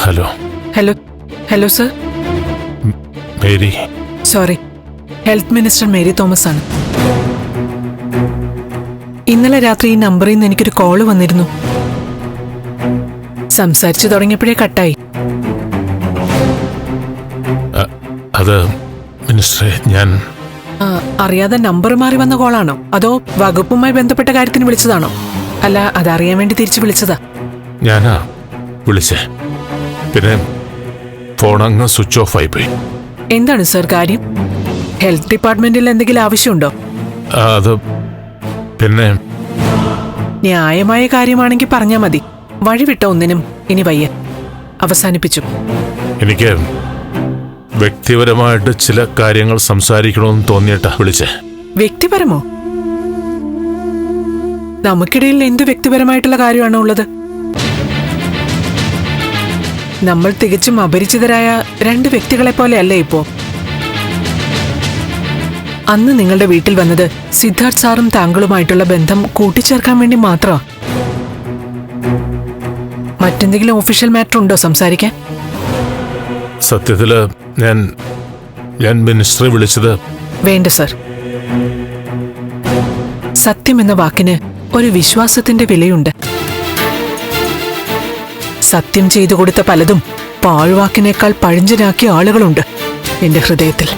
Hello hello hello sir. Mary. Sorry, health minister Mary Thomas ആണ്. ഇന്നലെ രാത്രി ഈ നമ്പറിൽ നിന്ന് എനിക്കൊരു കോള് വന്നിരുന്നു. സംസാരിച്ചു തുടങ്ങിയപ്പോഴേ കട്ടായി. അത് മിനിസ്റ്ററെ, ഞാൻ അറിയാതെ നമ്പർ മാറി വന്ന കോളാണോ അതോ വകുപ്പുമായി ബന്ധപ്പെട്ട കാര്യത്തിന് വിളിച്ചതാണോ? അല്ല, അതറിയാൻ വേണ്ടി തിരിച്ചു വിളിച്ചതാ. ഞാനാ വിളിച്ചേ, പിന്നെ ഫോൺ അങ്ങ് സ്വിച്ച് ഓഫ് ആയിപ്പോയി. എന്താണ് സർ കാര്യം? ഹെൽത്ത് ഡിപ്പാർട്ട്മെന്റിൽ എന്തെങ്കിലും ആവശ്യമുണ്ടോ? അത് പിന്നെ ന്യായമായ കാര്യമാണെങ്കിൽ പറഞ്ഞാ മതി. വഴിവിട്ട ഒന്നിനും ഇനി വയ്യ. അവസാനിപ്പിച്ചു. എനിക്ക് വ്യക്തിപരമായിട്ട് ചില കാര്യങ്ങൾ സംസാരിക്കണമെന്ന് തോന്നിയിട്ടാ വിളിച്ചേ. വ്യക്തിപരമോ? നമുക്കിടയിൽ എന്ത് വ്യക്തിപരമായിട്ടുള്ള കാര്യമാണോ ഉള്ളത്? നമ്മൾ തികച്ചും അപരിചിതരായ രണ്ട് വ്യക്തികളെ പോലെ അല്ലേ ഇപ്പോ? അന്ന് നിങ്ങളുടെ വീട്ടിൽ വന്നത് സിദ്ധാർത്ഥ് സാറും താങ്കളുമായിട്ടുള്ള ബന്ധം കൂട്ടിച്ചേർക്കാൻ വേണ്ടി മാത്രമാ. മറ്റെന്തെങ്കിലും ഒഫീഷ്യൽ മാറ്റർ ഉണ്ടോ സംസാരിക്കാൻ? സത്യത്തില് ഞാൻ മിനിസ്റ്ററെ വിളിച്ചത്. വേണ്ട സർ. സത്യം എന്ന വാക്കിന് ഒരു വിശ്വാസത്തിന്റെ വിലയുണ്ട്. സത്യം ചെയ്തു കൊടുത്ത പലതും പാഴ്വാക്കിനേക്കാൾ പഴഞ്ചനാക്കിയ ആളുകളുണ്ട് എന്റെ ഹൃദയത്തിൽ.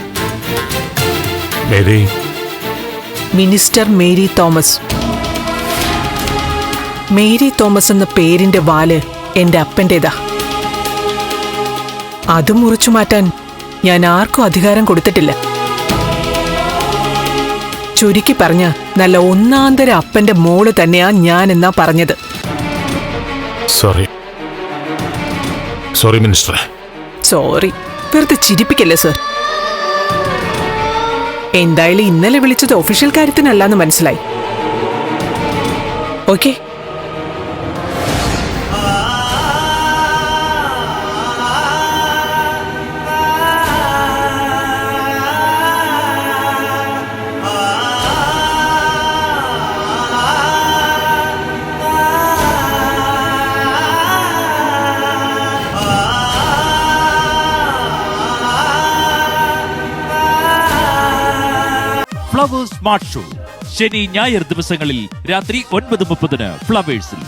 Minister Mary Thomas. Mary Thomas എന്ന പേരിന്റെ വാല് എന്റെ അപ്പന്റേതാ. അത് മുറിച്ചു മാറ്റാൻ ഞാൻ ആർക്കും അധികാരം കൊടുത്തിട്ടില്ല. ചുരുക്കി പറഞ്ഞ നല്ല ഒന്നാന്തര അപ്പന്റെ മോള് തന്നെയാ ഞാൻ എന്നാ പറഞ്ഞത്. Sorry minister. സോറി വെറുതെ ചിരിപ്പിക്കല്ലേ സർ. എന്തായാലും ഇന്നലെ വിളിച്ചത് ഒഫീഷ്യൽ കാര്യത്തിനല്ലാന്ന് മനസ്സിലായി. ഓക്കെ. ഫ്ലവേഴ്സ് സ്മാർട്ട് ഷോ ശനി ഞായർ ദിവസങ്ങളിൽ രാത്രി 9:30 ഫ്ലവേഴ്സിൽ.